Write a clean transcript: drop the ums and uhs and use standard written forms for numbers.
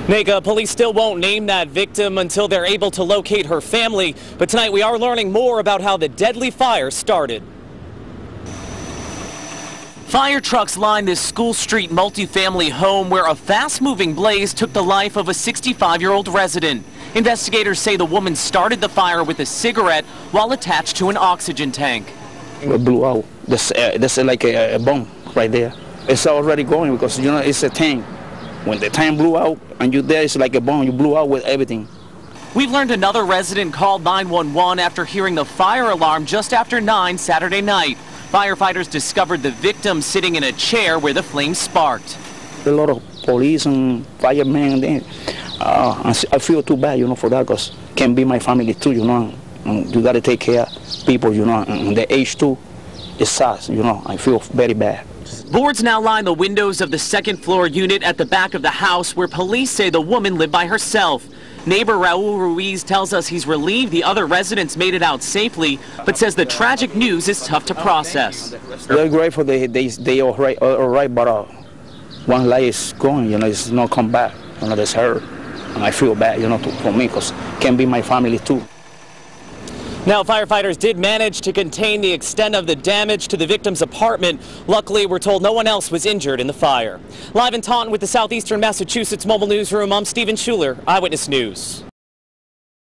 Nega, police still won't name that victim until they're able to locate her family. But tonight we are learning more about how the deadly fire started. Fire trucks lined this School Street multifamily home where a fast-moving blaze took the life of a 65-year-old resident. Investigators say the woman started the fire with a cigarette while attached to an oxygen tank. It blew out. That's like a bomb right there. It's already going because, you know, it's a tank. When the tank blew out and you're there, it's like a bomb. You blew out with everything. We've learned another resident called 911 after hearing the fire alarm just after 9 Saturday night. Firefighters discovered the victim sitting in a chair where the flames sparked. A lot of police and firemen. I feel too bad, you know, for that because it can be my family too, you know. And you got to take care of people, you know, and the age too. It's sad, you know. I feel very bad. Boards now line the windows of the second-floor unit at the back of the house where police say the woman lived by herself. Neighbor Raul Ruiz tells us he's relieved the other residents made it out safely, but says the tragic news is tough to process. They're grateful they all right, but one life is gone, you know, it's not come back. You know, that's her, and I feel bad, you know, for me, because it can be my family too. Now, firefighters did manage to contain the extent of the damage to the victim's apartment. Luckily, we're told no one else was injured in the fire. Live in Taunton with the Southeastern Massachusetts Mobile Newsroom, I'm Stephen Schuler, Eyewitness News.